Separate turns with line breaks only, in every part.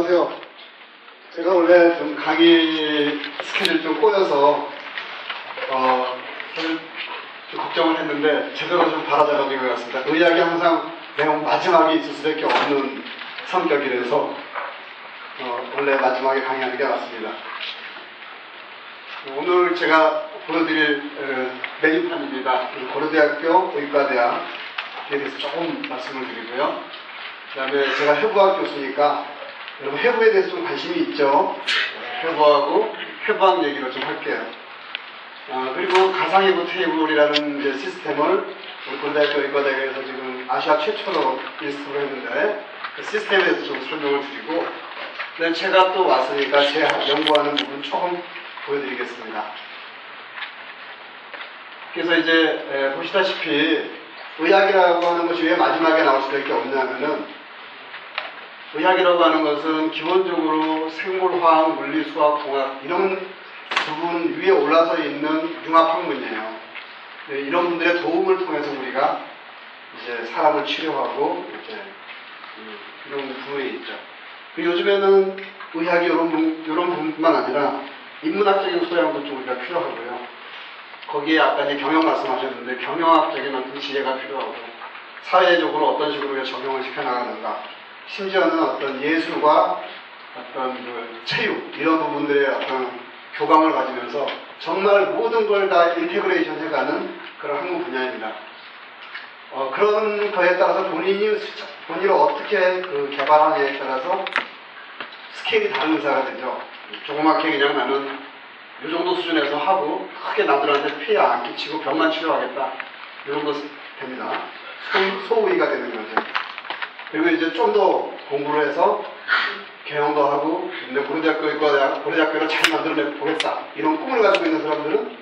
안녕하세요. 제가 원래 좀 강의 스케줄이 좀 꼬여서 좀 걱정을 했는데 제대로 좀 바라잡아진 것 같습니다. 의학이 항상 매우 마지막에 있을 수밖에 없는 성격이라서 원래 마지막에 강의하는 게 맞습니다. 오늘 제가 보여드릴 메뉴판입니다. 고려대학교 의과대학에 대해서 조금 말씀을 드리고요. 그 다음에 제가 해부학 교수니까 여러분 해부에 대해서 좀 관심이 있죠? 해부하고 해부학 얘기를 좀 할게요. 그리고 가상해부 테이블이라는 이제 시스템을 우리 고려대학교 의과대학에서 지금 아시아 최초로 인스톨을 했는데 그 시스템에 대해서 좀 설명을 드리고 그다음에 제가 또 왔으니까 제 연구하는 부분 조금 보여드리겠습니다. 그래서 이제 보시다시피 의학이라고 하는 것이 왜 마지막에 나올 수밖에 없냐면은 의학이라고 하는 것은 기본적으로 생물화학, 물리수학, 공학 이런 부분 위에 올라서 있는 융합학문이에요. 이런 분들의 도움을 통해서 우리가 이제 사람을 치료하고 이제 이런 부분이 있죠. 요즘에는 의학이 이런 부분뿐만 아니라 인문학적인 소양도 좀 우리가 필요하고요. 거기에 아까 이제 경영 말씀하셨는데 경영학적인 어떤 지혜가 필요하고 사회적으로 어떤 식으로 적용을 시켜나가는가 심지어는 어떤 예술과 어떤 그 체육 이런 부분들의 어떤 교감을 가지면서 정말 모든 걸 다 인테그레이션 해가는 그런 학문 분야입니다. 그런 거에 따라서 본인을 어떻게 개발하느냐에 따라서 스케일이 다른 의사가 되죠. 조그맣게 그냥 나는 이 정도 수준에서 하고 크게 남들한테 피해 안 끼치고 병만 치료하겠다 이런 것 됩니다. 소의가 되는 거죠. 그리고 이제 좀 더 공부를 해서 경영도 하고 근데 고려대학교를 잘 만들어 보겠다 이런 꿈을 가지고 있는 사람들은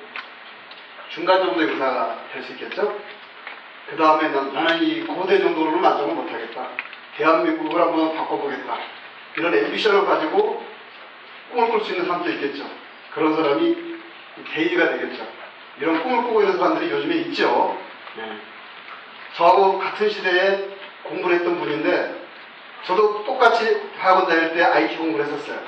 중간 정도의 의사가 될 수 있겠죠. 그 다음에 나는 이 고대 정도로는 만족을 못하겠다. 대한민국을 한번 바꿔보겠다. 이런 앰비션을 가지고 꿈을 꿀 수 있는 사람도 있겠죠. 그런 사람이 대의가 되겠죠. 이런 꿈을 꾸고 있는 사람들이 요즘에 있죠. 네. 저하고 같은 시대에 공부를 했던 분인데 저도 똑같이 학원 다닐 때 IT 공부를 했었어요.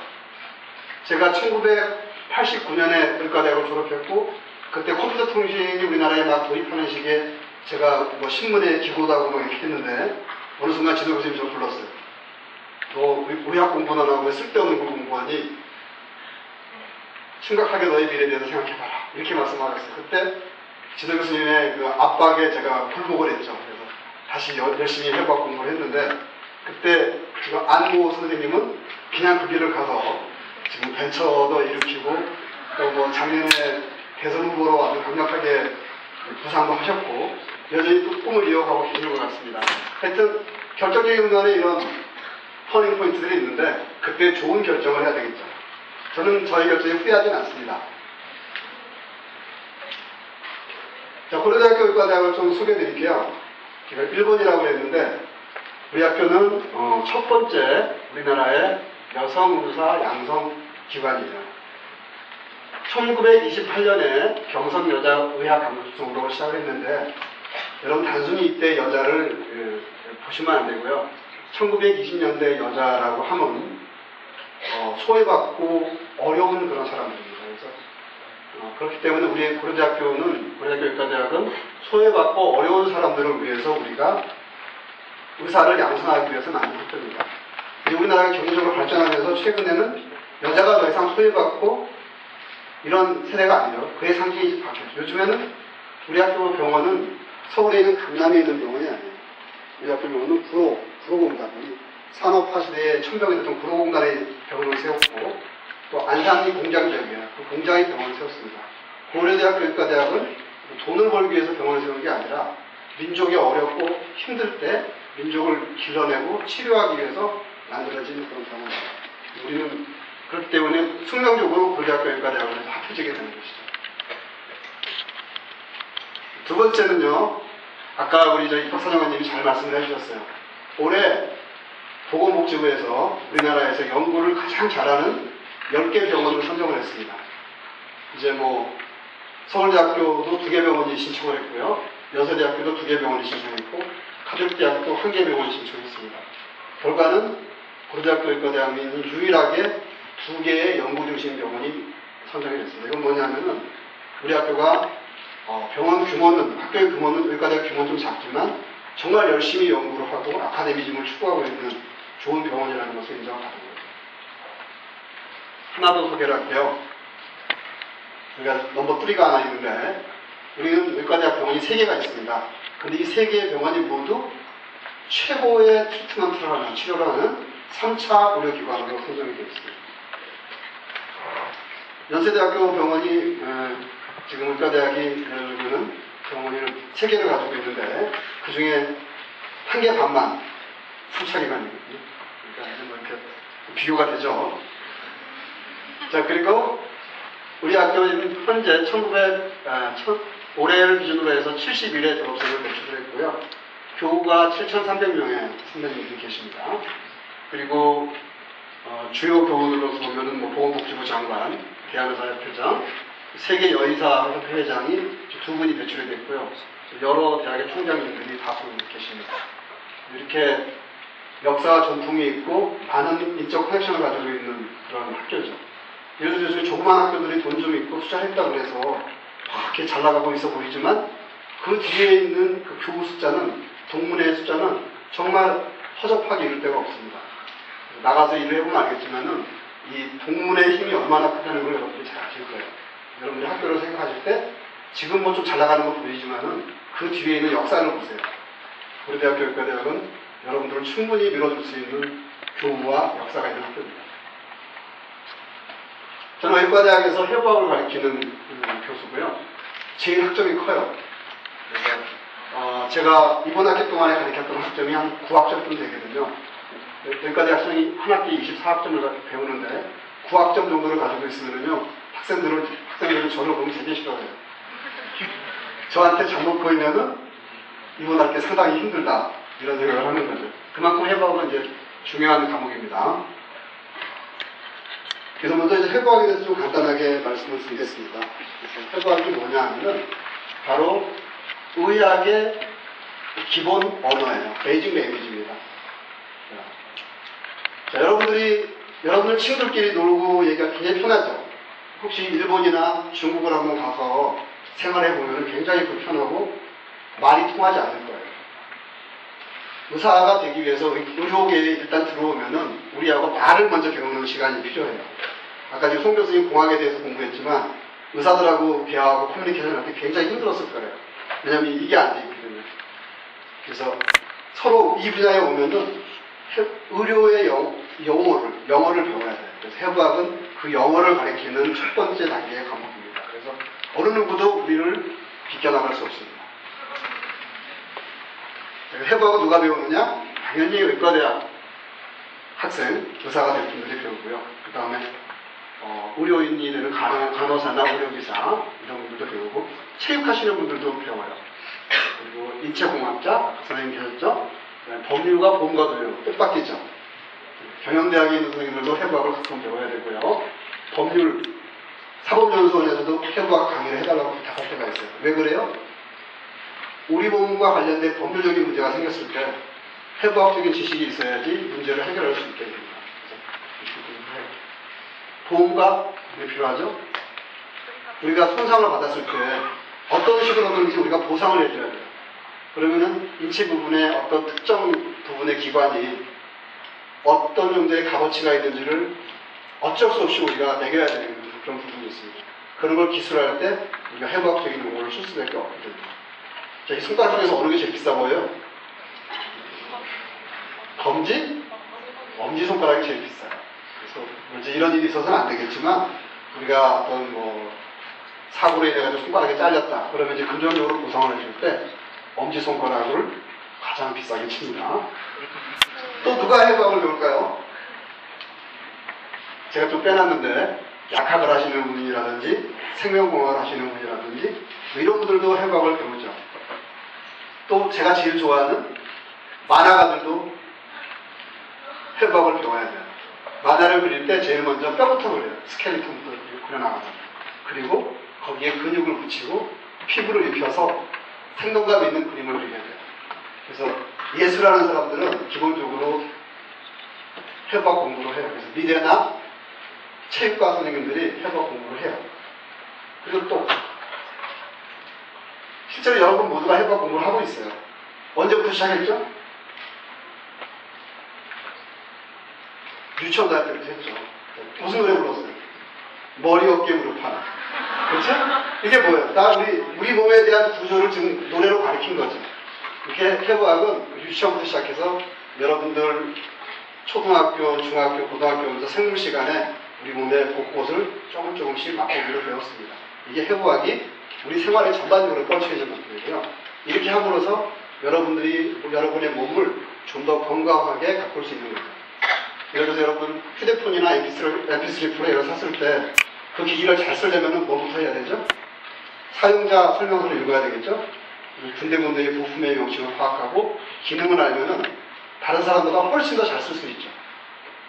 제가 1989년에 의과대학을 졸업했고 그때 컴퓨터 통신이 우리나라에 막 도입하는 시기에 제가 뭐 신문에 기고도 하고 뭐 이렇게 했는데 어느 순간 지도 교수님이 저를 불렀어요. 너 의학 공부는 안 하고 쓸데없는 걸 공부하니 심각하게 너의 미래에 대해서 생각해봐라. 이렇게 말씀하셨어요. 그때 지도 교수님의 그 압박에 제가 굴복을 했죠. 그래서 다시 열심히 해부학 공부를 했는데 그때 지금 안모 선생님은 그냥 그 길을 가서 지금 벤처도 일으키고 또 뭐 작년에 대선 후보로 아주 강력하게 부상도 하셨고 여전히 또 꿈을 이어가고 계시는 것 같습니다. 하여튼 결정적인 순간에 이런 터닝 포인트들이 있는데 그때 좋은 결정을 해야 되겠죠. 저는 저의 결정에 후회하진 않습니다. 자, 고려대학교 의과대학을 좀 소개해 드릴게요. 제가 1번이라고 했는데 우리 학교는 첫 번째 우리나라의 여성 의사 양성 기관이에요. 1928년에 경성 여자 의학 강습소로 시작했는데 여러분 단순히 이때 여자를 보시면 안 되고요. 1920년대 여자라고 하면 소외받고 어려운 그런 사람들입니다. 그래서 그렇기 때문에 우리 고려대학교 의과대학은 소외받고 어려운 사람들을 위해서 우리가 의사를 양성하기 위해서 만들었답니다. 우리나라가 경제적으로 발전하면서 최근에는 여자가 더 이상 소외받고 이런 세대가 아니에요. 그의 상징이 바뀌었죠. 요즘에는 우리 학교 병원은 서울에 있는 강남에 있는 병원이 아니에요. 우리 학교 병원은 구로공단, 산업화 시대에 천병이 됐던 구로공단에 병원을 세웠고 또 안산이 공장 지역이에요. 그 공장에 병원을 세웠습니다. 고려대학교 의과대학은 돈을 벌기 위해서 병원을 세운 게 아니라 민족이 어렵고 힘들 때 민족을 길러내고 치료하기 위해서 만들어진 그런 병원입니다. 우리는 그렇기 때문에 숙명적으로 고려대학교 의과대학을 합해지게 되는 것이죠. 두 번째는요, 아까 우리 입학사정관님이 잘 말씀을 해주셨어요. 올해 보건복지부에서 우리나라에서 연구를 가장 잘하는 10개 병원을 선정을 했습니다. 이제 뭐 서울대학교도 2개 병원이 신청을 했고요. 연세대학교도 2개 병원이 신청했고 카톨릭대학도 1개 병원이 신청했습니다. 결과는 고려대학교 의과대학이 유일하게 2개의 연구 중심 병원이 선정이 됐습니다. 이건 뭐냐면은 우리 학교가 병원 규모는, 학교의 규모는 의과대학 규모는 좀 작지만 정말 열심히 연구를 하고 아카데미즘을 추구하고 있는 좋은 병원이라는 것을 인정을 받은 거예요. 하나 더 소개를 할게요. 우리가 넘버 3가 하나 있는데 우리는 의과대학 병원이 3개가 있습니다. 근데 이 3개의 병원이 모두 최고의 트리트먼트를 하는, 치료를 하는 3차 의료기관으로 선정이 되어 있습니다. 연세대학교 병원이 지금 의과대학이 그러면은 병원을 3개를 가지고 있는데 그 중에 1개 반만 3차 기관이거든요. 그러니까 뭐 이렇게 비교가 되죠. 자, 그리고 우리 학교는 현재 올해를 기준으로 해서 71회 졸업생을 배출을 했고요. 교우가 7,300명의 선배님들이 계십니다. 그리고 주요 교우들로서 보면은 뭐 보건복지부 장관, 대한의사협회장, 세계 여의사협회 회장이 2분이 배출이 됐고요. 여러 대학의 총장님들이 다수 계십니다. 이렇게 역사와 전통이 있고 많은 인적 커넥션을 가지고 있는 그런 학교죠. 예를 들어서 조그만 학교들이 돈 좀 있고 투자했다고 해서 이렇게 잘 나가고 있어 보이지만 그 뒤에 있는 그 교우 숫자는, 동문회 숫자는 정말 허접하게 이룰 데가 없습니다. 나가서 일을 해보면 알겠지만은 이 동문회의 힘이 얼마나 크다는 걸 여러분들이 잘 아실 거예요. 여러분들이 학교를 생각하실 때 지금 뭐 좀 잘 나가는 거 보이지만은 그 뒤에 있는 역사를 보세요. 우리 대학교 의과대학은 여러분들을 충분히 밀어줄 수 있는 교우와 역사가 있는 학교입니다. 저는 의과대학에서 해부학을 가르치는 교수고요. 제일 학점이 커요. 그래서 제가 이번 학기 동안에 가르쳤던 학점이 한 9학점쯤 되거든요. 의과대 학생이 한 학기 24학점을 배우는데 9학점 정도를 가지고 있으면요, 학생들은 저를 보면 되게 싫어해요. 저한테 잘못 보이면은 이번 학기 상당히 힘들다, 이런 생각을 하는 거죠. 그만큼 해부학은 이제 중요한 과목입니다. 그래서 먼저 이제 해부학에 대해서 좀 간단하게 말씀을 드리겠습니다. 해부학이 뭐냐 하면은 바로 의학의 기본 언어예요. 베이직 랭귀지입니다. 자, 여러분들 친구들끼리 놀고 얘기가 굉장히 편하죠. 혹시 일본이나 중국을 한번 가서 생활해보면 굉장히 불편하고 말이 통하지 않을 거예요. 의사가 되기 위해서 의료계에 일단 들어오면은 우리하고 말을 먼저 배우는 시간이 필요해요. 아까 지금 송 교수님 공학에 대해서 공부했지만 의사들하고 대화하고 커뮤니케이션을 할 때 굉장히 힘들었을 거예요. 왜냐하면 이게 안 돼 있거든요. 그래서 서로 이 분야에 오면은 의료의 영어를 배워야 돼요. 그래서 해부학은 그 영어를 가리키는 첫 번째 단계의 과목입니다. 그래서 어느 누구도 우리를 비껴나갈 수 없습니다. 해부학은 누가 배우느냐? 당연히 의과대학 학생, 의사가 될 분들이 배우고요. 그 다음에 의료인이 되는 간호사나 의료기사 이런 분들도 배우고, 체육하시는 분들도 배워요. 그리고 인체공학자, 선생님 계셨죠? 법률과 보험과 도요, 뜻밖이죠. 경영대학에 있는 선생님들도 해부학을 가끔 배워야 되고요. 법률, 사법연수원에서도 해부학 강의를 해달라고 부탁할 때가 있어요. 왜 그래요? 우리 보험과 관련된 법률적인 문제가 생겼을 때 해부학적인 지식이 있어야지 문제를 해결할 수 있게 됩니다. 보험과 왜 필요하죠? 우리가 손상을 받았을 때 어떤 식으로든지 우리가 보상을 해줘야 돼요. 그러면은 인체 부분의 어떤 특정 부분의 기관이 어떤 정도의 값어치가 있는지를 어쩔 수 없이 우리가 매겨야 되는 그런 부분이 있습니다. 그런 걸 기술할 때 우리가 해부학적인 용어를 쓸 수밖에 없거든요. 자, 이 손가락 중에서 어느 게 제일 비싸 보여요? 검지? 엄지손가락이 제일 비싸요. 그래서 이제 이런 일이 있어서는 안 되겠지만 우리가 어떤 사고로 인해서 손가락이 잘렸다. 그러면 이제 금전적으로 보상을 해줄 때 엄지손가락을 가장 비싸게 칩니다. 또 누가 해부학을 배울까요? 제가 좀 빼놨는데 약학을 하시는 분이라든지 생명공학을 하시는 분이라든지 이런 분들도 해부학을 배우죠. 또 제가 제일 좋아하는 만화가들도 해부학을 배워야 돼요. 만화를 그릴 때 제일 먼저 뼈부터 그려요. 스켈리톤부터 그려나가서. 그리고 거기에 근육을 붙이고 피부를 입혀서 생동감 있는 그림을 그려야 돼요. 그래서 예술하는 사람들은 기본적으로 해부학 공부를 해요. 그래서 미대나 체육과 선생님들이 해부학 공부를 해요. 그리고 또 실제로 여러분 모두가 해부학 공부를 하고 있어요. 언제부터 시작했죠? 유치원 다닐 때부터 했죠. 무슨 노래 불렀어요? 머리 어깨 무릎 하나. 그렇죠? 이게 뭐예요? 다 우리 몸에 대한 구조를 지금 노래로 가르친 거죠. 이렇게 해부학은 유치원부터 시작해서 여러분들 초등학교, 중학교, 고등학교부터 생물 시간에 우리 몸의 곳곳을 조금씩 맛보기로 배웠습니다. 이게 해부학이 우리 생활에 전반적으로 뻗쳐 있는 것들이고요. 이렇게 함으로써 여러분들이 여러분의 몸을 좀 더 건강하게 가꿀 수 있는 거죠. 예를 들어서 여러분 휴대폰이나 MP3 플레이어를 샀을 때 그 기기를 잘 쓰려면 뭐부터 해야 되죠? 사용자 설명서를 읽어야 되겠죠? 군데군데의 부품의 명칭을 파악하고 기능을 알면은 다른 사람보다 훨씬 더 잘 쓸 수 있죠.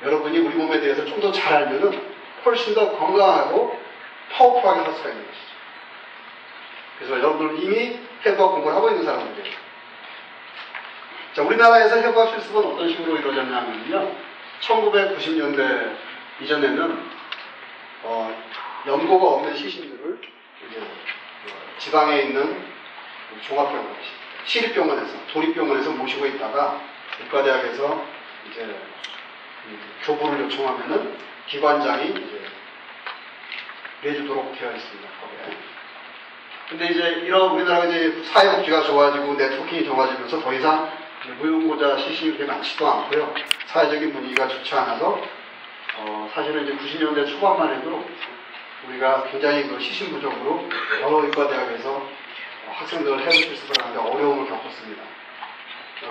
여러분이 우리 몸에 대해서 좀 더 잘 알면은 훨씬 더 건강하고 파워풀하게 할 수가 있는 것이죠. 그래서 여러분들은 이미 해부학 공부를 하고 있는 사람들이에요. 자, 우리나라에서 해부학 실습은 어떤 식으로 이루어졌냐면요. 1990년대 이전에는 연고가 없는 시신들을 이제 지방에 있는 종합병원, 시립병원에서, 도립병원에서 모시고 있다가 의과대학에서 이제 교부를 요청하면은 기관장이 이제 내주도록 되어 있습니다. 거기에. 근데 이제 이런 우리나라가 이제 사회복지가 좋아지고 네트워킹이 좋아지면서 더 이상 무용고자 시신이 그렇게 많지도 않고요. 사회적인 분위기가 좋지 않아서 사실은 이제 90년대 초반만 해도 우리가 굉장히 그 시신 부족으로 여러 의과대학에서 학생들을 해외 실습을 하는데 어려움을 겪었습니다.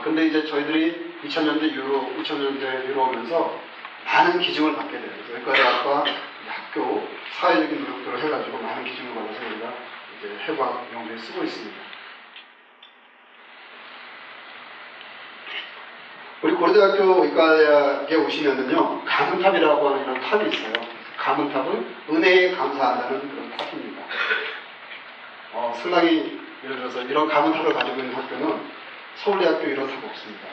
근데 이제 저희들이 2000년대 이후로 오면서 많은 기증을 받게 돼요. 의과대학과 학교, 사회적인 노력들을 해가지고 많은 기증을 받아서 우리가 이제 해부학 연구에 쓰고 있습니다. 우리 고려대학교 의과대학에 오시면은요, 가문탑이라고 하는 이런 탑이 있어요. 가문탑은 은혜에 감사한다는 그런 탑입니다. 상당히 예를 들어서 이런 가문탑을 가지고 있는 학교는 서울대학교 이런 탑 없습니다.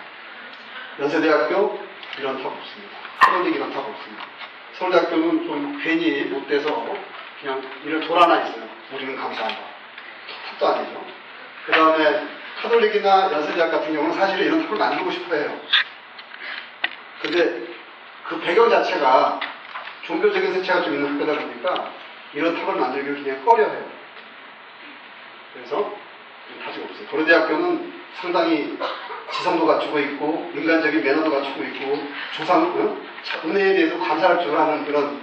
연세대학교 이런 탑 없습니다. 서울대 이런 탑 없습니다. 서울대학교는 좀 괜히 못돼서 그냥 이런 돌 하나 있어요. 우리는 감사한다. 탑도 아니죠. 그 다음에 카톨릭이나 연세대학 같은 경우는 사실은 이런 탑을 만들고 싶어 해요. 근데 그 배경 자체가 종교적인 세체가 좀 있는 학교다 보니까 이런 탑을 만들기를 그냥 꺼려해요. 그래서 탑이 없어요. 고려대학교는 상당히 지성도 갖추고 있고 인간적인 매너도 갖추고 있고 은혜에 대해서 감사할 줄 아는 그런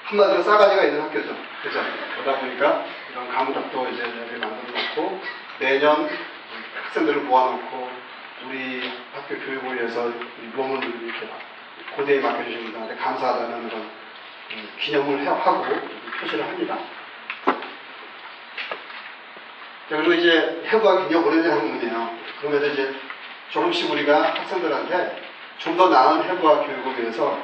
한마디로 싸가지가 있는 학교죠. 그죠? 그러다 보니까 이런 가문탑도 이제 만들어 놓고 매년 학생들을 모아놓고 우리 학교 교육을 위해서 몸을 이렇게 고대에 맡겨주신 분들한테 감사하다는 그런 기념을 하고 표시를 합니다. 자, 그리고 이제 해부학이 굉장히 오래된 학문이에요. 그러면서 이제 조금씩 우리가 학생들한테 좀 더 나은 해부학 교육을 위해서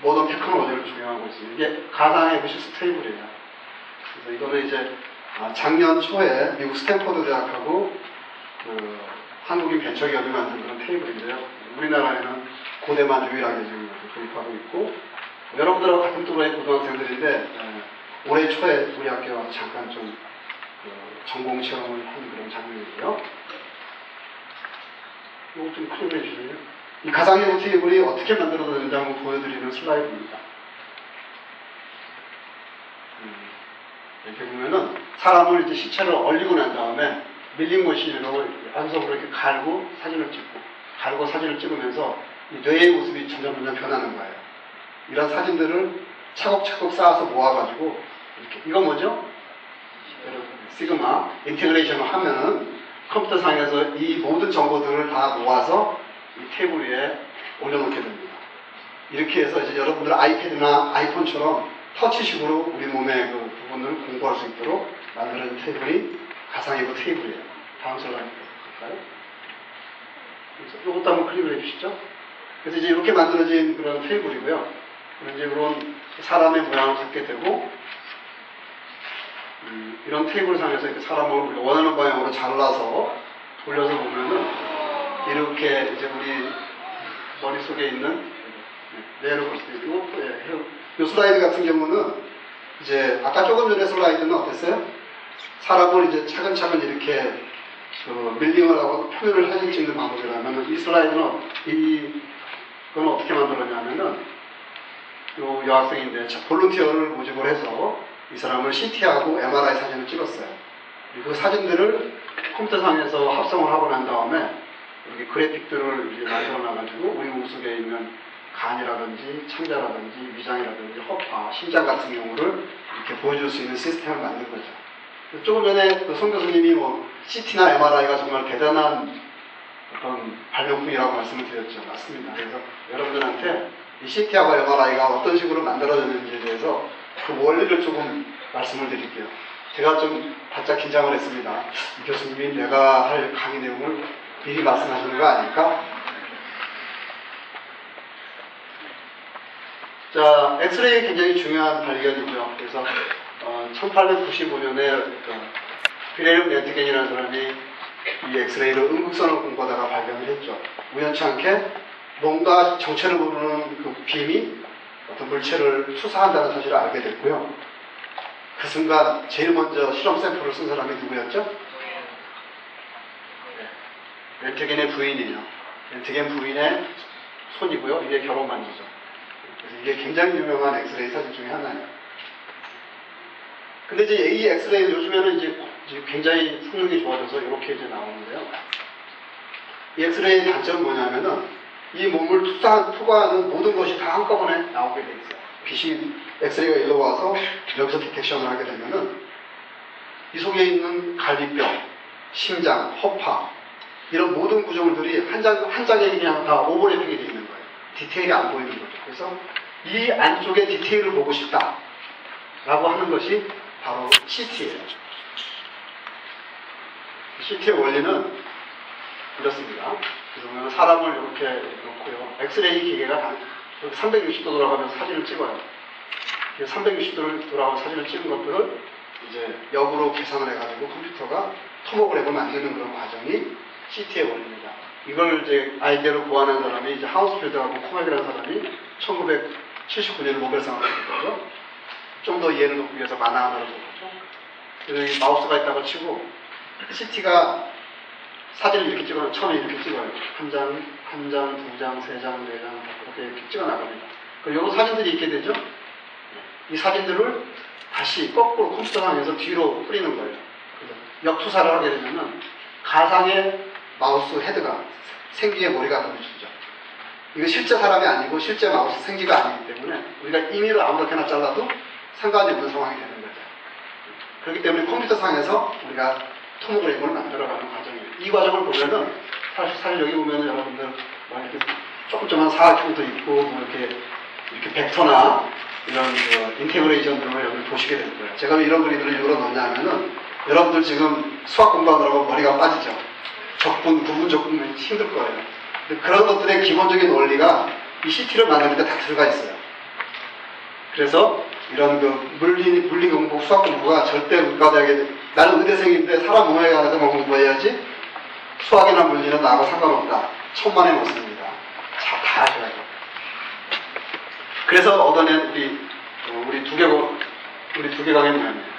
모던 테크놀로지를 적용하고 있습니다. 이게 가상의 부시스 테이블이에요. 그래서 이거는 이제 작년 초에 미국 스탠포드 대학하고 한국인 벤처기업이 만든 그런 테이블인데요. 우리나라에는 고대만 유일하게 지금 도입하고 있고 여러분들하고 같은 또래의 고등학생들인데 올해 초에 우리 학교에 와서 잠깐 좀 전공 체험을 한 그런 장면이고요. 이거 좀 클릭해 주시면요. 이 가상의 테이블이 어떻게 만들어졌는지 한번 보여드리는 슬라이드입니다. 이렇게 보면은 사람을 이제 시체를 얼리고 난 다음에 밀링 머신으로 안석으로 이렇게 갈고 사진을 찍고 갈고 사진을 찍으면서 이 뇌의 모습이 점점 변하는 거예요. 이런 사진들을 차곡차곡 쌓아서 모아가지고 이렇게 이거 뭐죠? 시그마 인테그레이션을 하면은 컴퓨터상에서 이 모든 정보들을 다 모아서 이 테이블 위에 올려놓게 됩니다. 이렇게 해서 이제 여러분들 아이패드나 아이폰처럼 터치식으로 우리 몸의 그 부분을 공부할 수 있도록 만드는 테이블이 가상의 테이블이에요. 다음 슬라이드 볼까요? 이것도 한번 클릭을 해주시죠. 그래서 이제 이렇게 만들어진 그런 테이블이고요. 이제 이런 사람의 모양을 갖게 되고 이런 테이블 상에서 이렇게 사람을 원하는 방향으로 잘라서 돌려서 보면은 이렇게 이제 우리 머릿속에 있는 뇌로 볼 수도 있고, 이 슬라이드 같은 경우는 이제 아까 조금 전에 슬라이드는 어땠어요? 사람을 이제 차근차근 이렇게 밀링을 하고 표현을 사진 찍는 방법이라면 이 슬라이드는 이건 어떻게 만들었냐면은 요 여학생인데 볼런티어를 모집을 해서 이 사람을 CT하고 MRI 사진을 찍었어요. 그 사진들을 컴퓨터상에서 합성을 하고 난 다음에 이렇게 그래픽들을 이제 만들어 놔가지고 우리 몸 속에 있는 간이라든지 창자라든지 위장이라든지 허파, 심장 같은 경우를 이렇게 보여줄 수 있는 시스템을 만든 거죠. 조금 전에 송 교수님이 CT나 MRI가 정말 대단한 어떤 발명품이라고 말씀을 드렸죠. 맞습니다. 그래서 여러분들한테 이 CT하고 MRI가 어떤 식으로 만들어졌는지에 대해서 그 원리를 조금 말씀을 드릴게요. 제가 좀 바짝 긴장을 했습니다. 이 교수님이 내가 할 강의 내용을 미리 말씀하시는 거 아닐까? 자, 엑스레이 굉장히 중요한 발견이죠. 그래서 1895년에 피레름 렌트겐이라는 사람이 이 엑스레이를 음극선을 공부하다가 발견을 했죠. 우연치 않게 뭔가 정체를 모르는 그 빔이 어떤 물체를 투사한다는 사실을 알게 됐고요. 그 순간 제일 먼저 실험 샘플을 쓴 사람이 누구였죠? 렌트겐의 부인이에요. 렌트겐 부인의 손이고요. 이게 결혼 반지죠. 그래서 이게 굉장히 유명한 엑스레이 사진 중에 하나예요. 근데 이제 이 엑스레이 요즘에는 이제 굉장히 성능이 좋아져서 이렇게 이제 나오는데요. 이 엑스레이의 단점은 뭐냐면은 이 몸을 투과하는 모든 것이 다 한꺼번에 나오게 돼 있어요. 빛이 엑스레이가 일로 와서 여기서 디텍션을 하게 되면은 이 속에 있는 갈비뼈, 심장, 허파 이런 모든 구조물들이 한 장에 그냥 다 오버래핑이 되어 있는 거예요. 디테일이 안 보이는 거죠. 그래서 이 안쪽에 디테일을 보고 싶다 라고 하는 것이 바로 CT예요. CT의 원리는 이렇습니다. 그러면 사람을 이렇게 놓고요. 엑스레이 기계가 360도 돌아가면서 사진을 찍어요. 360도를 돌아가서 사진을 찍은 것들을 이제 역으로 계산을 해가지고 컴퓨터가 토모그램을 만드는 그런 과정이 CT의 원리입니다. 이걸 이제 아이디어를 고안한 사람이 이제 하우스필드하고 코맥이라는 사람이 1979년에 노벨상을 받은 거죠. 좀 더 이해를 돕기 위해서 만화 하나를 줬죠. 그래서 이 마우스가 있다고 치고 CT가 사진을 이렇게 찍어요. 처음에 이렇게 찍어요. 한 장, 두 장, 세 장, 네 장, 이렇게 찍어 나갑니다. 그럼 요런 사진들이 있게 되죠. 이 사진들을 다시 거꾸로 컴퓨터상에서 뒤로 뿌리는 거예요. 그래서 역투사를 하게 되면은 가상의 마우스 헤드가 생쥐의 머리가 보여주죠. 이거 실제 사람이 아니고 실제 마우스 생쥐가 아니기 때문에 우리가 임의로 아무렇게나 잘라도 상관이 없는 상황이 되는 거죠. 그렇기 때문에 컴퓨터상에서 우리가 토모그램을 만들어가는 과정이에요. 이 과정을 보면은 사실 여기 보면은 여러분들 이렇게 조금조금한 사각형도 있고 이렇게 벡터나 이런 인테그레이션들을 여기 보시게 될 거예요. 제가 왜 이런 그림들을 일부러 넣냐면은 여러분들 지금 수학 공부하느라고 머리가 빠지죠. 적분, 구분, 적분이 힘들 거예요. 근데 그런 것들의 기본적인 원리가 이 CT를 만들 때 다 들어가 있어요. 그래서 이런 물리 공부, 수학 공부가 절대 문과대학에 나는 의대생인데 사람 몸에 관해서 뭐 공부해야지 수학이나 물리는 나하고 상관없다. 천만에 못 씁니다. 다 아셔야 돼요. 그래서 얻어낸 우리 두 개 강의 모양이에요.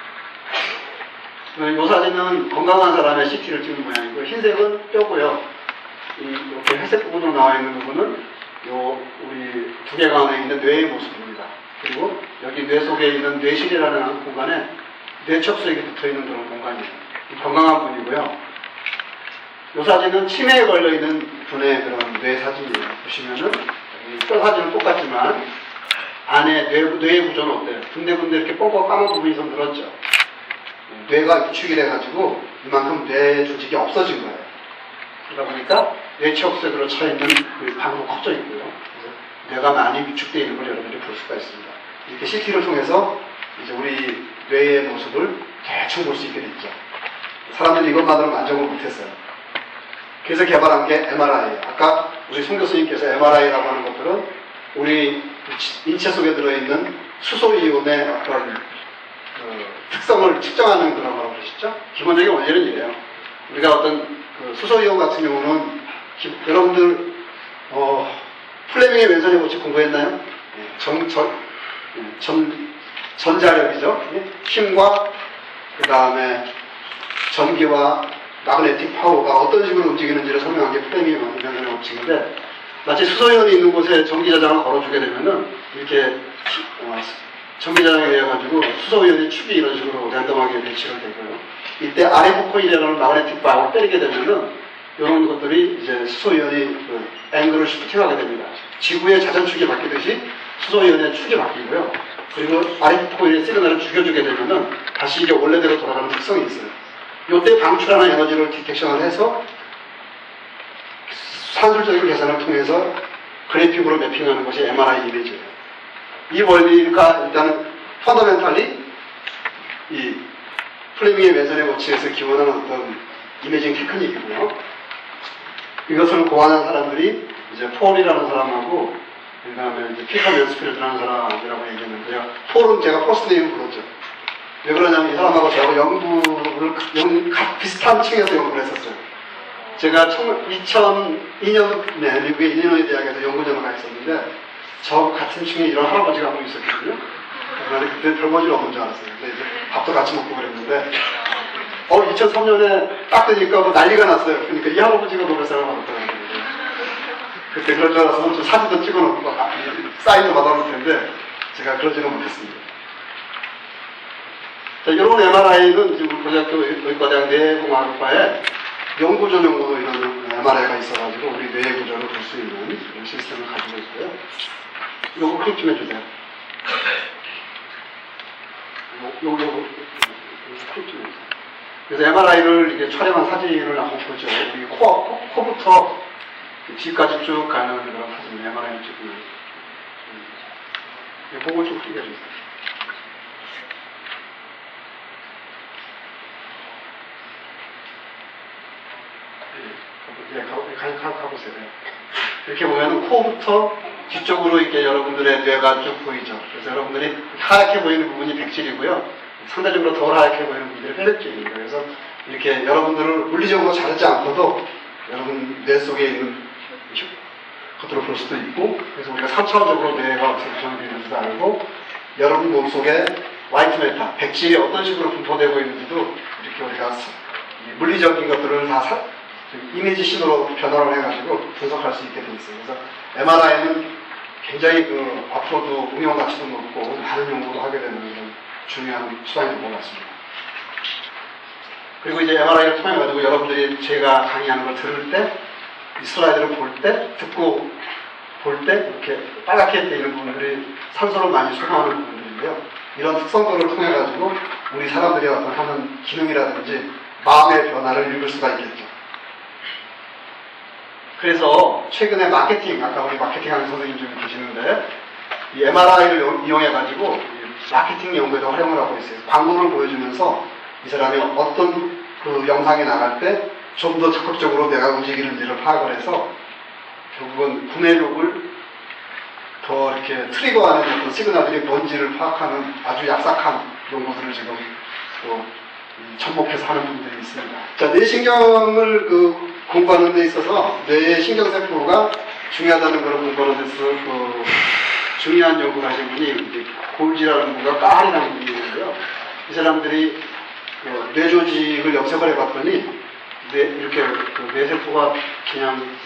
이 사진은 건강한 사람의 CT를 찍은 모양이고 흰색은 뼈고요. 이렇게 회색 부분으로 나와 있는 부분은 우리 두 개 강에 있는 뇌의 모습입니다. 그리고 여기 뇌 속에 있는 뇌실이라는 공간에 뇌척수액이 붙어있는 그런 공간이에요. 건강한 분이고요. 이 사진은 치매에 걸려있는 분의 그런 뇌 사진이에요. 보시면은 뼈 사진은 똑같지만 안에 뇌의 구조는 어때요? 군데군데 이렇게 뻥뻥 까만 부분이 좀 늘었죠. 뇌가 위축이 돼가지고 이만큼 뇌 조직이 없어진 거예요. 그러다 보니까 뇌척수액으로 차있는 그 방도 커져 있고요. 그래서 뇌가 많이 위축되어 있는 걸 여러분들이 볼 수가 있습니다. 이렇게 CT를 통해서 이제 우리 뇌의 모습을 대충 볼 수 있게 됐죠. 사람들이 이것만으로 만족을 못했어요. 그래서 개발한 게 MRI. 아까 우리 송 교수님께서 MRI라고 하는 것들은 우리 인체 속에 들어있는 수소이온의 어떤 특성을 측정하는 그런 거라고 그러시죠? 기본적인 원리는 이래요. 우리가 어떤 수소이온 같은 경우는 여러분들 플레밍의 왼손의 법칙 공부했나요? 전자력이죠. 힘과 그 다음에 전기와 마그네틱 파워가 어떤 식으로 움직이는지를 설명한 게 플레밍의 왼손의 법칙인데, 마치 수소연이 있는 곳에 전기자장을 걸어주게 되면은 이렇게 전기자장에 의해 가지고 수소연의 축이 이런 식으로 랜덤하게 배치가 되고요. 이때 아래 코일이라는 마그네틱 파워를 때리게 되면은 이런 것들이 이제 수소연이 그 앵글을 시프팅하게 됩니다. 지구의 자전축이 바뀌듯이 수소연의 축이 바뀌고요. 그리고 아래 코일의 시그널을 죽여주게 되면은 다시 이게 원래대로 돌아가는 특성이 있어요. 이때 방출하는 에너지를 디텍션을 해서 산술적인 계산을 통해서 그래픽으로 매핑하는 것이 MRI 이미지예요. 이 원리가 일단은 펀더멘탈리 이 플레밍의 왼손의 법칙에서 기원하는 어떤 이미징 테크닉이고요. 이것을 고안한 사람들이 이제 폴이라는 사람하고 그 다음에 이제 피터 맨스필드라는 사람이라고 얘기했는데요. 폴은 제가 퍼스트 네임 불렀죠. 왜 그러냐면 이 사람하고 저하고 연구를 비슷한 층에서 연구를 했었어요. 제가 2002년에 미국의 일리노이 대학에서 연구전을 가 있었는데 저 같은 층에 이런 할아버지가 한 분 있었거든요. 그런데 그때 별볼일 없는 줄 알았어요. 근데 이제 밥도 같이 먹고 그랬는데 2003년에 딱 되니까 뭐 난리가 났어요. 그러니까 이 할아버지가 노벨상을 받았다는 거예요. 그때 그럴 줄 알아서 좀 사진도 찍어놓고 사인도 받아놓을 텐데 제가 그러지는 못했습니다. 자, 이런 MRI는 지금 고등학교 의과대학 뇌공학과에 연구 전용으로 이런 MRI가 있어가지고 우리 뇌의 구조를 볼 수 있는 그런 시스템을 가지고 있고요. 요거 클릭 좀 해주세요. 요거 클릭 좀 해주세요. 그래서 MRI를 이게 촬영한 사진을 한번 보죠. 우리 코부터 뒤까지 쭉 가는 그런 사진, MRI를 찍으면. 보고 좀 클릭해주세요. 가보세요. 이렇게 보면 코부터 뒤쪽으로 이렇게 여러분들의 뇌가 쭉 보이죠. 그래서 여러분들이 하얗게 보이는 부분이 백질이고요. 상대적으로 덜 하얗게 보이는 부분들이 회백질입니다. 그래서 이렇게 여러분들을 물리적으로 자르지 않고도 여러분 뇌 속에 있는 것들을 볼 수도 있고, 그래서 우리가 3차원적으로 뇌가 어떻게 구성되어 있는지도 알고, 여러분 몸속에 화이트 메타, 백질이 어떤 식으로 분포되고 있는지도 이렇게 우리가 물리적인 것들을 다 이미지 신호로 변화를 해가지고 분석할 수 있게 되어 있어요. 그래서 MRI는 굉장히 앞으로도 응용 가치도 높고 많은 연구도 하게 되는 그런 중요한 수단이 된 것 같습니다. 그리고 이제 MRI를 통해 가지고 여러분들이 제가 강의하는 걸 들을 때, 이 슬라이드를 볼 때, 듣고 볼 때 이렇게 빨갛게 되어 있는 부분들이 산소를 많이 수송하는 부분들인데요. 이런 특성들을 통해 가지고 우리 사람들이 어떤 하는 기능이라든지 마음의 변화를 읽을 수가 있겠죠. 그래서 최근에 마케팅, 아까 우리 마케팅 하는 선생님 좀 계시는데, 이 MRI를 이용해가지고 마케팅 연구에도 활용을 하고 있어요. 광고를 보여주면서 이 사람이 어떤 그 영상이 나갈 때 좀 더 적극적으로 내가 움직이는지를 파악을 해서 결국은 구매력을 더 이렇게 트리거하는 어떤 시그널들이 뭔지를 파악하는 아주 얍삭한 연구들을 지금 또 접목해서 하는 분들이 있습니다. 자, 뇌신경을 공부하는 데 있어서 뇌의 신경세포가 중요하다는 걸 공부하는 데서 중요한 연구를 하신 분이 골지라는 분과 까하리라는 분이 있는데요. 이 사람들이 뇌조직을 염색을 해봤더니 이렇게 뇌세포가 그냥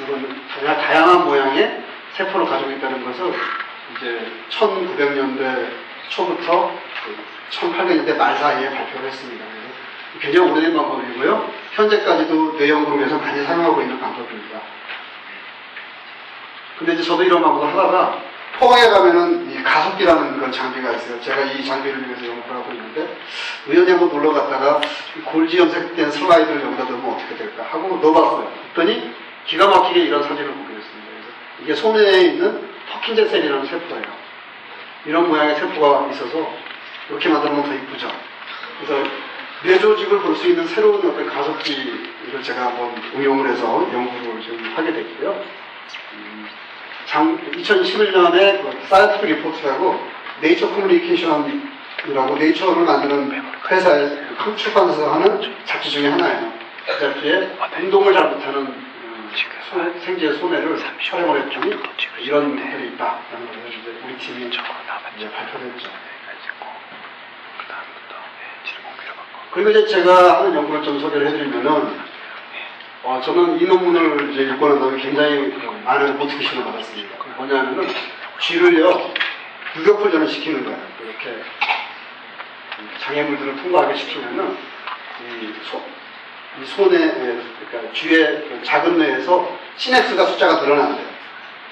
다양한 모양의 세포를 가지고 있다는 것을 이제 1900년대 초부터 1800년대 말 사이에 발표를 했습니다. 굉장히 오래된 방법이고요. 현재까지도 뇌 연구를 위해서 많이 사용하고 있는 방법입니다. 근데 이제 저도 이런 방법을 하다가 포항에 가면은 이 가속기라는 그런 장비가 있어요. 제가 이 장비를 위해서 연구를 하고 있는데 우연히 한번 놀러 갔다가 골지 염색된 슬라이드를 여기다 넣으면 어떻게 될까 하고 넣어봤어요. 그랬더니 기가 막히게 이런 사진을 보게 됐습니다. 그래서 이게 손에 있는 퍼킨제 셀이라는 세포예요. 이런 모양의 세포가 있어서 이렇게 만들면 더 이쁘죠. 그래서 뇌조직을 볼 수 있는 새로운 어떤 가속기를 제가 한번 응용을 해서 연구를 지금 하게 됐고요. 2011년에 사이언티픽 리포트라고 네이처 커뮤니케이션이라고 네이처를 만드는 회사의 큰 출판사에서 하는 잡지 중에 하나예요. 그 잡지에 운동을 잘 못하는 생지의 손해를 촬영을 했더니 이런 것들이 있다라는 걸 이제 우리 팀이 이제 발표를 했죠. 그리고 이제 제가 하는 연구를 좀 소개를 해드리면은, 저는 이 논문을 이제 읽고 난 다음에 굉장히 많은 모티베이션을 받았습니다. 뭐냐면은, 쥐를요, 유격훈련을 시키는 거예요. 이렇게 장애물들을 통과하게 시키면은, 이 손에, 그러니까 쥐의 작은 뇌에서 시냅스가 숫자가 늘어난대요.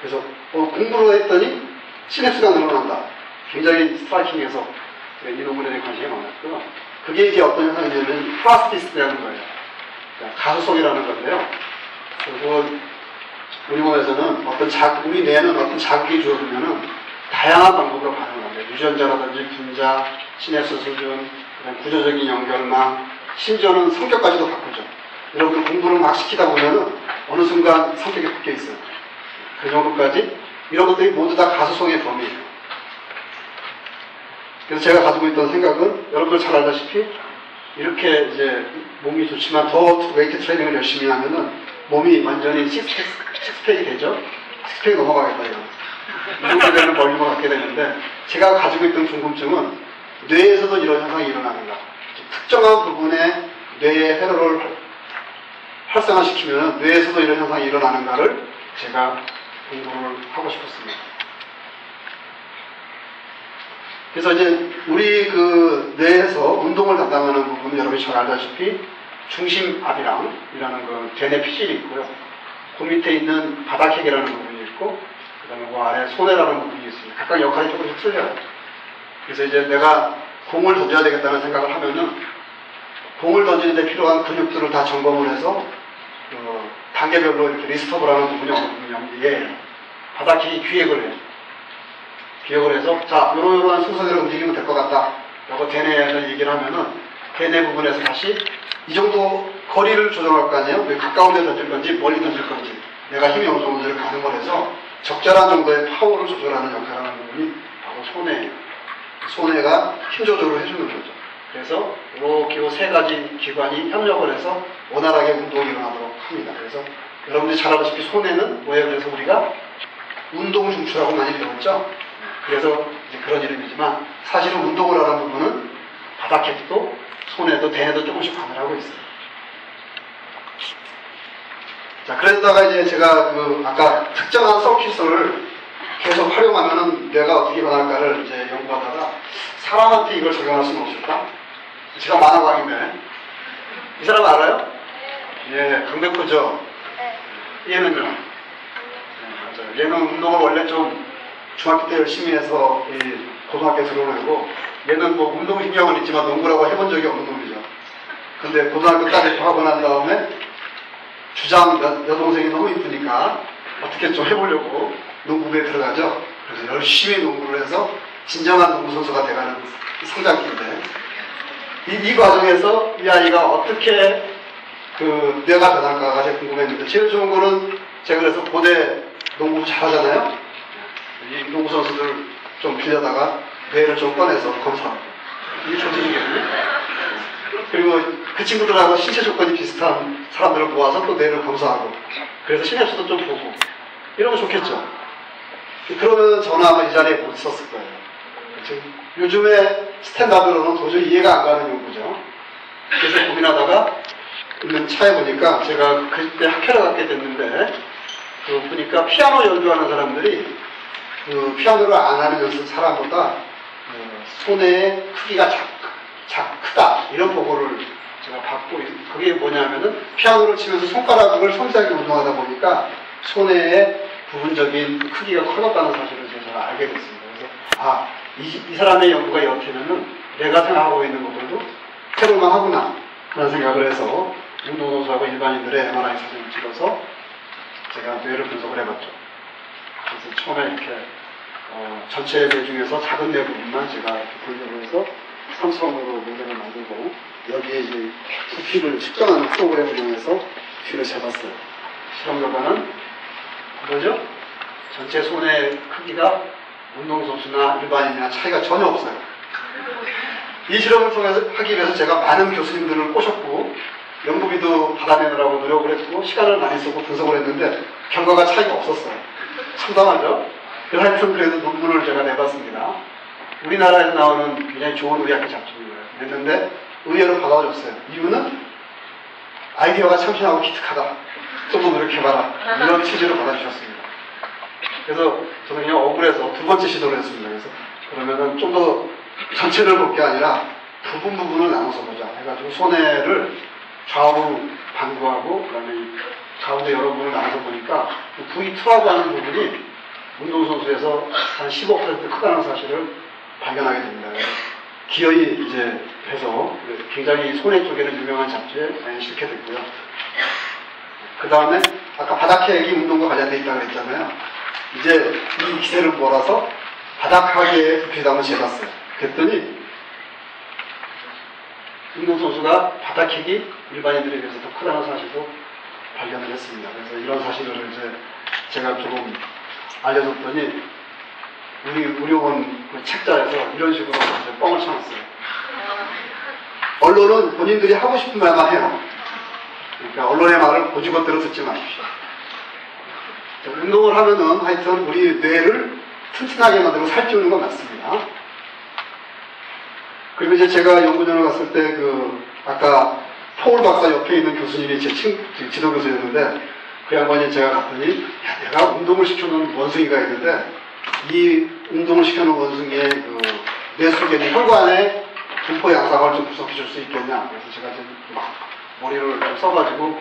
그래서, 공부를 했더니 시냅스가 늘어난다. 굉장히 스트라이킹해서 이 논문에 대해 관심이 많았고요. 그게 이제 어떤 현상이냐면 플라스티시티라는 거예요. 그러니까 가소성이라는 건데요. 그리고 우리 몸에서는 우리 뇌는 어떤 자극이 주어지면은 다양한 방법으로 반응합니다. 유전자라든지 분자, 시냅스 수준, 구조적인 연결망, 심지어는 성격까지도 바꾸죠. 여러분들 공부를 막 시키다 보면은 어느 순간 성격이 바뀌어 있어요. 그 정도까지 이런 것들이 모두 다 가소성의 범위예요. 그래서 제가 가지고 있던 생각은 여러분들 잘 알다시피 이렇게 이제 몸이 좋지만 더 웨이트 트레이닝을 열심히 하면은 몸이 완전히 식스팩이 되죠. 식스팩이 넘어가겠다 이거. 이 정도 되면 멀리만 갖게 되는데 제가 가지고 있던 궁금증은 뇌에서도 이런 현상이 일어나는가. 특정한 부분에 뇌의 회로를 활성화시키면 뇌에서도 이런 현상이 일어나는가를 제가 공부를 하고 싶었습니다. 그래서 이제 우리 그 뇌에서 운동을 담당하는 부분은 여러분이 잘 알다시피 중심압이랑이라는 그 대뇌 피질이 있고요. 그 밑에 있는 바닥핵이라는 부분이 있고 그 다음에 그 아래 손해라는 부분이 있습니다. 각각 역할이 조금씩 틀려요. 그래서 이제 내가 공을 던져야 되겠다는 생각을 하면은 공을 던지는 데 필요한 근육들을 다 점검을 해서 단계별로 이렇게 리스트업을 하는 부분이 어느 부분이에요. 바닥핵이 기획을 해요. 기억을 해서, 자, 요러한 순서대로 움직이면 될 것 같다. 라고 대뇌를 얘기를 하면은, 대뇌 부분에서 다시 이 정도 거리를 조정할 거 아니에요? 가까운 데 던질 건지, 멀리 던질 건지, 내가 힘이 어느 정도를 가능을 해서 적절한 정도의 파워를 조절하는 역할을 하는 부분이 바로 손해예요. 손해가 힘 조절을 해주는 거죠. 그래서 이렇게 세 가지 기관이 협력을 해서 원활하게 운동이 일어나도록 합니다. 그래서 여러분들이 잘 알다시피 손해는 뭐예요? 그래서 우리가 운동 중추라고 많이 배웠죠? 그래서 이제 그런 이름이지만 사실은 운동을 하는 부분은 바닥핵도 손에도 대뇌도 조금씩 관여를 하고 있어요. 자, 그러다가 이제 제가 아까 특정한 서킷을 계속 활용하면은 뇌가 어떻게 변할까를 이제 연구하다가 사람한테 이걸 적용할 수는 없을까? 제가 만화광인데 이 사람 알아요? 예, 강백호죠? 얘는요? 네, 맞아요. 얘는 운동을 원래 좀 중학교 때 열심히 해서 고등학교에 들어오고 얘는 뭐 운동신경은 있지만 농구라고 해본 적이 없는 놈이죠. 근데 고등학교까지 하고 난 다음에 주장 여동생이 너무 이쁘니까 어떻게 좀 해보려고 농구부에 들어가죠. 그래서 열심히 농구를 해서 진정한 농구 선수가 돼가는 성장기인데 이 과정에서 이 아이가 어떻게 뇌가 변할까가 제일 궁금했는데 제일 좋은 거는 제가 그래서 고대 농구 잘하잖아요. 이 농구 선수들 좀 빌려다가 뇌를 좀 꺼내서 검사하고 이게 조직이거든요. 그리고 그 친구들하고 신체 조건이 비슷한 사람들을 모아서 또 뇌를 검사하고 그래서 시냅스도 좀 보고 이러면 좋겠죠. 그러면 저는 아마 이 자리에 못 있었을 거예요. 요즘에 스탠다드로는 도저히 이해가 안 가는 연구죠. 그래서 고민하다가 있는 차에 보니까 제가 그때 학회를 갖게 됐는데 보니까 피아노 연주하는 사람들이 피아노를 안 하는 사람보다 손의 크기가 크다 이런 보고를 제가 받고 그게 뭐냐면은 피아노를 치면서 손가락을 섬세하게 운동하다 보니까 손의 부분적인 크기가 커졌다는 사실을 제가 알게 됐습니다. 그래서 이 사람의 연구가 이렇다면은 내가 생각하고 있는 것들도 해볼만 하구나 그런 생각을 해서 운동선수하고 일반인들의 MRI 사진을 찍어서 제가 뇌를 분석을 해봤죠. 그래서 처음에 이렇게 전체 뇌 중에서 작은 뇌 부분만 제가 분석을 해서 삼성으로 모델을 만들고 여기에 이제 부피를 측정하는 프로그램을 이용해서 부피를 재봤어요. 실험 결과는 뭐죠? 전체 손의 크기가 운동선수나 일반인이나 차이가 전혀 없어요. 이 실험을 통해서 하기 위해서 제가 많은 교수님들을 꼬셨고 연구비도 받아내느라고 노력을 했고 시간을 많이 쓰고 분석을 했는데 결과가 차이가 없었어요. 참담하죠? 하여튼 그래도 논문을 제가 내봤습니다. 우리나라에서 나오는 굉장히 좋은 의학계 잡지인 거예요. 냈는데 의외로 받아줬어요. 이유는 아이디어가 참신하고 기특하다. 좀 더 노력해봐라. 이런 취지로 받아주셨습니다. 그래서 저는 그냥 억울해서 두 번째 시도를 했습니다. 그래서 그러면은 좀 더 전체를 볼 게 아니라 부분을 나눠서 보자 해가지고 손해를 좌우 반구하고 그다음에 이 가운데 여러 부분을 나눠서 보니까 V2라고 하는 부분이 운동선수에서 한 15% 크다는 사실을 발견하게 됩니다. 기어이 이제 해서 굉장히 손해 쪽에는 유명한 잡지에 실게 됐고요. 그 다음에 아까 바닥핵이 운동과 관련되어 있다고 그랬잖아요. 이제 이 기세를 몰아서 바닥하기의 부피도 한번 재봤어요. 그랬더니 운동선수가 바닥핵이 일반인들에 비해서 더 크다는 사실도 발견을 했습니다. 그래서 이런 사실을 이제 제가 조금 알려줬더니 우리 의료원 그 책자에서 이런 식으로 이제 뻥을 쳐놨어요. 언론은 본인들이 하고 싶은 말만 해요. 그러니까 언론의 말을 고지것대로 듣지 마십시오. 운동을 하면은 하여튼 우리 뇌를 튼튼하게 만들고 살찌우는 건 맞습니다. 그리고 이제 제가 연구전을 갔을 때 아까 포울 박사 옆에 있는 교수님이 제 지도 교수였는데 그 양반이 제가 갔더니 야, 내가 운동을 시켜놓은 원숭이가 있는데 이 운동을 시켜놓은 원숭이의 뇌 속에 있는 혈관의 분포 양상을 좀 분석해 줄 수 있겠냐. 그래서 제가 이제 막 머리를 좀 써가지고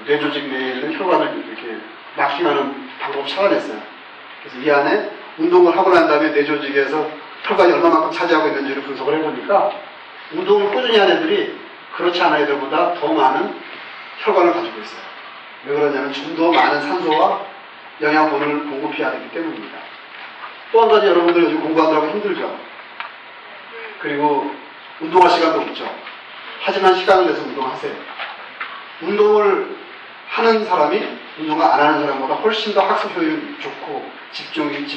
뇌 조직 내에 있는 혈관을 이렇게 마킹하는 방법을 찾아냈어요. 그래서 이 안에 운동을 하고 난 다음에 뇌 조직에서 혈관이 얼마만큼 차지하고 있는지를 분석을 해보니까 운동을 꾸준히 하는 애들이 그렇지 않은 애들보다 더 많은 혈관을 가지고 있어요. 왜 그러냐면 좀 더 많은 산소와 영양분을 공급해야 되기 때문입니다. 또 한 가지 여러분들 요즘 공부하느라고 힘들죠. 그리고 운동할 시간도 없죠. 하지만 시간을 내서 운동하세요. 운동을 하는 사람이 운동을 안 하는 사람보다 훨씬 더 학습 효율이 좋고 집중력이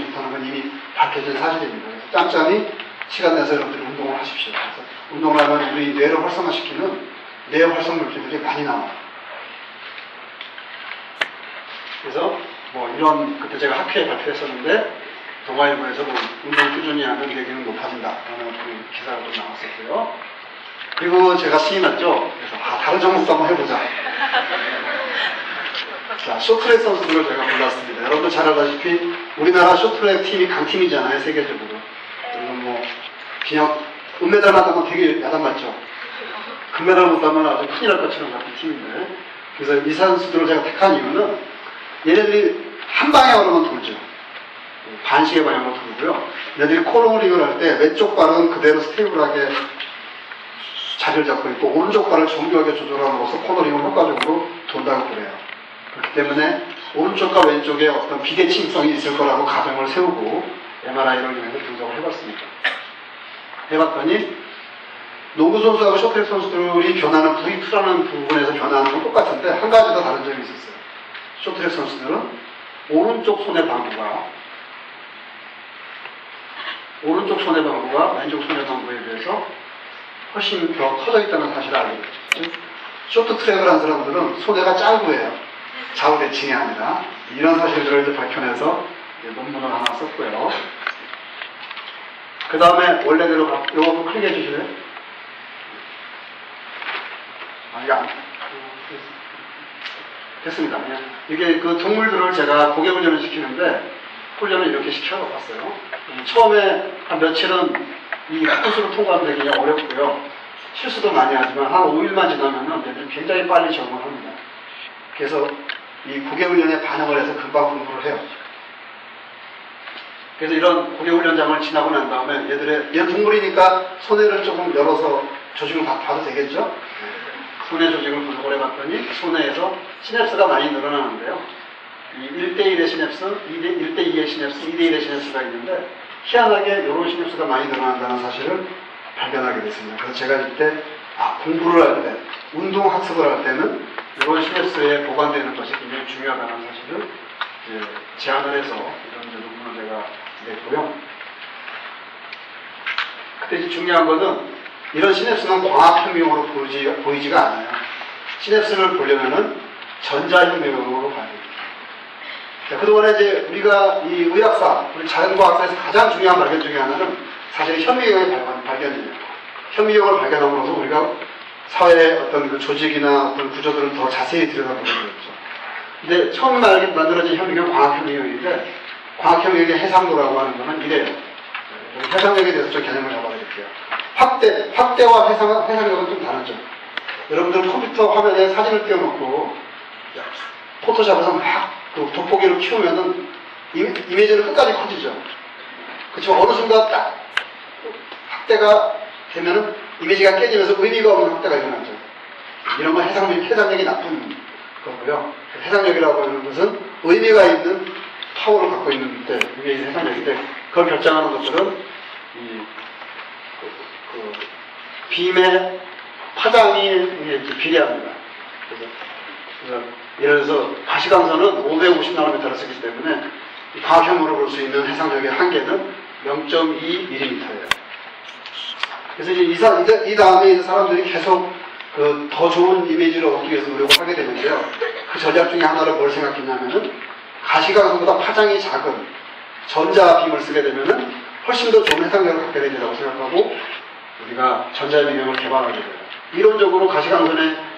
좋다는 건 이미 밝혀진 사실입니다. 그래서 짬짬이 시간 내서 여러분들이 운동을 하십시오. 그래서 운동을 하면 우리 뇌를 활성화시키는 뇌 활성 물질들이 많이 나와요. 그래서 그때 제가 학회에 발표했었는데 동아일보에서 운동 꾸준히 하면 뇌기능 높아진다 라는 기사가 좀 나왔었고요. 그리고 제가 신이 났죠. 그래서 다른 종목도 한번 해보자. 자, 쇼트트랙 선수들을 제가 골랐습니다. 여러분도 잘 알다시피 우리나라 쇼트트랙 팀이 강팀이잖아요, 세계적으로. 그리고 그냥 은메달만 따면 되게 야단맞죠. 금메달 못 따면 아주 큰일 날 것처럼 같은 팀인데. 그래서 이 선수들을 제가 택한 이유는 얘네들이 한 방향으로만 돌죠. 반시계 방향으로 돌고요. 얘네들이 코너링을 할 때 왼쪽 발은 그대로 스테이블하게 자리를 잡고 있고 오른쪽 발을 정교하게 조절함으로써 코너링을 효과적으로 돈다고 그래요. 그렇기 때문에 오른쪽과 왼쪽에 어떤 비대칭성이 있을 거라고 가정을 세우고 MRI를 이용해서 분석을 해봤습니다. 해봤더니 농구 선수하고 쇼트트랙 선수들이 변하는 V2라는 부분에서 변하는 건 똑같은데 한 가지 더 다른 점이 있었어요. 쇼트트랙 선수들은 오른쪽 손의 방구가 왼쪽 손의 방구에 비해서 훨씬 더 커져 있다는 사실을 알게 됐죠. 쇼트트랙을 한 사람들은 손해가 짧고해요. 좌우 대칭이 아니라. 이런 사실들을 이제 밝혀내서 논문을 하나 썼고요. 그 다음에 원래대로 이거 한번 클릭해 주실래요? 됐습니다. 이게 그 동물들을 제가 고개 훈련을 시키는데 훈련을 이렇게 시켜봤어요. 처음에 한 며칠은 이 코스를 통과하는 게 굉장히 어렵고요. 실수도 많이 하지만 한 5일만 지나면은 애들이 굉장히 빨리 적응을 합니다. 그래서 이 고개훈련에 반응을 해서 금방 공부를 해요. 그래서 이런 고개훈련장을 지나고 난 다음에 얘 동물이니까 손해를 조금 열어서 조직을 봐도 되겠죠? 손해 조직을 분석을 해봤더니 손해에서 시냅스가 많이 늘어나는데요. 이 1대1의 시냅스, 1대2의 시냅스, 2대1의 시냅스가 있는데 희한하게 이런 시냅스가 많이 늘어난다는 사실을 발견하게 됐습니다. 그래서 제가 이때 공부를 할 때, 운동 학습을 할 때는 이런 시냅스에 보관되는 것이 굉장히 중요하다는 사실을 제안을 해서 이런 논문을 제가 냈고요. 그때 이제 중요한 것은 이런 시냅스는 광학혁명으로 보이지가 않아요. 시냅스를 보려면은 전자혁명으로 봐야 됩니다. 자, 그동안에 이제 우리가 이 의학사, 우리 자연과학사에서 가장 중요한 발견 중에 하나는 사실 현미경의 발견이에요. 현미경을 발견함으로써 우리가 사회의 어떤 그 조직이나 어떤 구조들을 더 자세히 들여다보게 되었죠. 근데 처음 만들어진 현미경은 광학현미경인데, 광학현미경의 해상도라고 하는 거는 이래요. 해상력에 대해서 좀 개념을 잡아드릴게요. 확대와 해상력은 좀 다르죠. 여러분들 컴퓨터 화면에 사진을 띄워놓고 포토샵에서 막 그 돋보기를 키우면은 이미지는 끝까지 커지죠. 그렇지만 어느 순간 딱 확대가 되면은 이미지가 깨지면서 의미가 없는 확대가 일어나죠. 이런 건 해상력이 나쁜 거고요. 해상력이라고 하는 것은 의미가 있는 파워를 갖고 있는 때, 이게 해상력인데, 그걸 결정하는 것들은 빔의 파장이 비례합니다. 그래서 예를 들어서 가시광선은 550나노미터를 쓰기 때문에 광학현무로 볼 수 있는 해상력의 한계는 0.2mm예요. 그래서 이제 이 다음에 사람들이 계속 더 좋은 이미지를 얻기 위해서 노력을 하게 되는데요. 그 전략 중에 하나를 뭘 생각했냐면은 가시광선보다 파장이 작은 전자빔을 쓰게 되면은 훨씬 더 좋은 해상력을 갖게 된다고 생각하고 우리가 전자빔을 개발하게 돼요. 이론적으로 가시광선의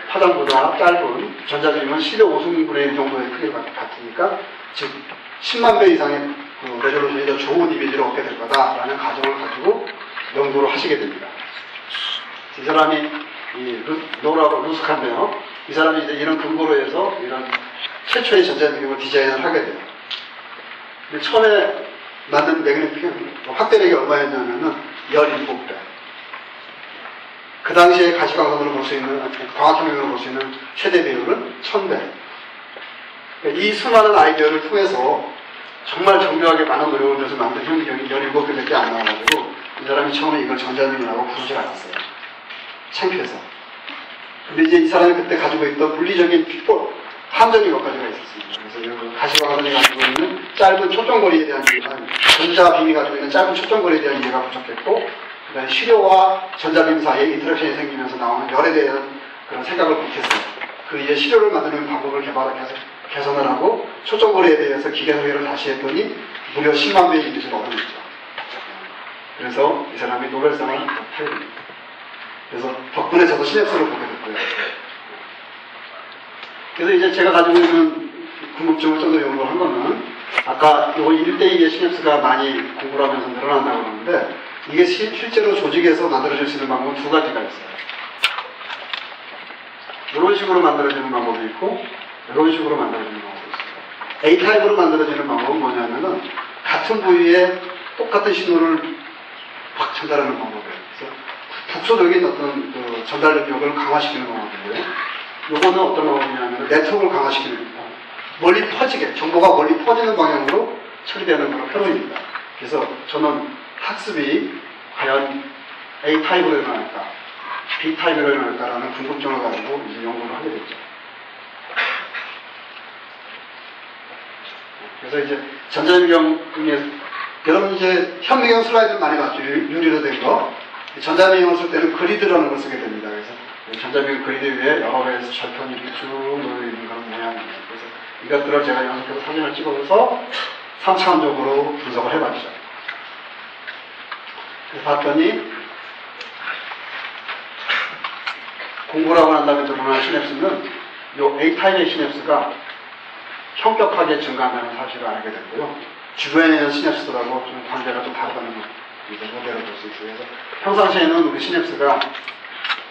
파장보다 짧은 전자빔은 시력 5승분의 1 정도의 크기가 같으니까 즉 10만 배 이상의 레졸루션이 더 좋은 이미지를 얻게 될 거다라는 가정을 가지고 연구를 하시게 됩니다. 이 사람이 루스칸데요. 이 사람이 이제 이런 근거로 해서 이런 최초의 전자빔을 디자인을 하게 돼요. 근데 처음에 만든 매그니픽 확대력이 얼마였냐면은 17배. 그 당시에 가시광선으로 볼 수 있는, 광학현미경으로 볼 수 있는 최대 배율은 1000배. 그러니까 이 수많은 아이디어를 통해서 정말 정교하게 많은 노력을 들여서 만든 현미경이 17배밖에 안 나와가지고 이 사람이 처음에 이걸 전자빔이라고 부르지 않았어요. 창피해서. 근데 이제 이 사람이 그때 가지고 있던 물리적인 함정이 몇 가지가 있었습니다. 그래서 가시광선이 가지고 있는 짧은 초점거리에 대한 이해가, 전자빔이 가지고 있는 짧은 초점거리에 대한 이해가 부족했고, 그다음에 시료와 전자빔 사이에 인터랙션이 생기면서 나오는 열에 대한 그런 생각을 못했어요. 그 이제 시료를 만드는 방법을 개선을 하고 초점거리에 대해서 기계 설계를 다시 했더니 무려 10만 배의 이미지를 얻어냈죠. 그래서 이 사람이 노벨상을 타게 됩니다. 그래서 덕분에 저도 시냅스를 보게 됐고요. 그래서 이제 제가 가지고 있는 궁금증을 좀 더 연구를 한 거는 아까 요 1대2의 시냅스가 많이 공부를 하면서 늘어난다고 그러는데 이게 실제로 조직에서 만들어질 수 있는 방법은 두 가지가 있어요. 이런 식으로 만들어지는 방법이 있고 이런 식으로 만들어지는 방법이 있어요. A타입으로 만들어지는 방법은 뭐냐면은 같은 부위에 똑같은 신호를 확 전달하는 방법이에요. 그래서 국소적인 어떤 그 전달 능력을 강화시키는 방법이고요. 요거는 어떤 방법이냐면 네트워크를 강화시키는 겁니다. 멀리 퍼지게, 정보가 멀리 퍼지는 방향으로 처리되는 그런 표현입니다. 그래서 저는 학습이 과연 A타입으로 일어날까, B타입으로 일어날까라는 궁금증을 가지고 이제 연구를 하게 됐죠. 그래서 이제 전자미경에, 여러분 이제 현미경 슬라이드를 많이 봤죠. 유리로 된 거. 전자미경을 쓸 때는 그리드라는 걸 쓰게 됩니다. 그래서 전자미경 그리드 위에 여러 개의 절편이 이렇게 쭉 놓여있는 그런 모양입니다. 그래서 이것들을 제가 연속해서 사진을 찍어서 3차원적으로 분석을 해봤죠. 그래서 봤더니 공부를 하고 난 다음에 드러난 시냅스는 이 A타입의 시냅스가 현격하게 증가한다는 사실을 알게 됐고요. 주변에 있는 시냅스들하고 좀 관계가 좀 다르다는 걸 모델을 볼 수 있어요. 그래서 평상시에는 우리 시냅스가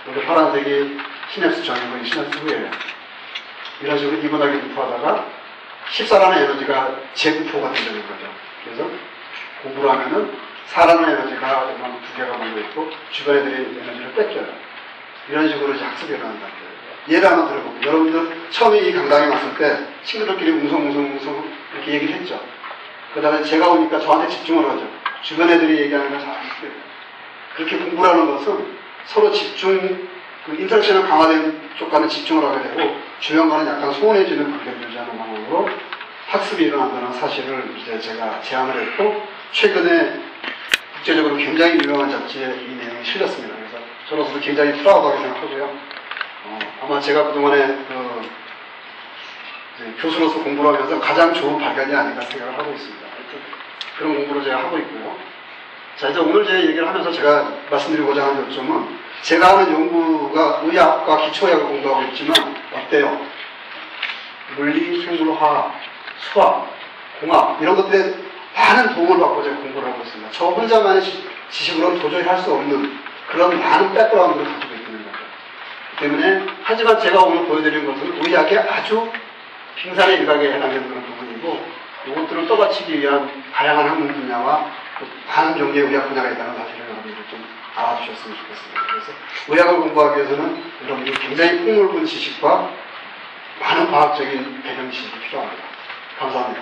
여기 파란색이 시냅스 전이고 이 시냅스 후예요. 이런 식으로 이분하게 분포하다가 14라는 에너지가 재분포가 된다는 거죠. 그래서 공부를 하면은 4라는 에너지가 두 개가 몰려있고 주변 애들이 에너지를 뺏겨요. 이런 식으로 이제 학습이 일어난다는 거예요. 예를 하나 들어볼게요. 여러분들 처음에 이 강당에 왔을 때 친구들끼리 웅성웅성 이렇게 얘기를 했죠. 그 다음에 제가 오니까 저한테 집중을 하죠. 주변 애들이 얘기하는 걸 잘 듣게 돼요. 그렇게 공부를 하는 것은 서로 집중, 인터랙션을 강화된 쪽과는 집중을 하게 되고 주변과는 약간 소원해지는 관계를 유지하는 방법으로 학습이 일어난다는 사실을 이제 제가 제안을 했고 최근에 국제적으로 굉장히 유명한 잡지에 이 내용이 실렸습니다. 그래서 저로서도 굉장히 프라우드하게 생각하고요. 아마 제가 그동안에 교수로서 공부를 하면서 가장 좋은 발견이 아닌가 생각을 하고 있습니다. 그런 공부를 제가 하고 있고요. 자, 이제 오늘 제 얘기를 하면서 제가 말씀드리고자 하는 요점은 제가 하는 연구가 의학과 기초의학을 공부하고 있지만 어때요? 물리, 생물화, 수학, 공학 이런 것들에 많은 도움을 받고 제가 공부를 하고 있습니다. 저 혼자만의 지식으로는 도저히 할 수 없는 그런 많은 백그라운드를 가지고 있는 거죠. 때문에 하지만 제가 오늘 보여드리는 것은 의학의 아주 빙산의 일각에 해당되는 그런 부분이고 이것들을 떠받치기 위한 다양한 학문 분야와 많은 종류의 의학 분야가 있다는 사실을 여러분들이 좀 알아주셨으면 좋겠습니다. 그래서 의학을 공부하기 위해서는 여러분들이 굉장히 폭넓은 지식과 많은 과학적인 배경 지식이 필요합니다. 감사합니다.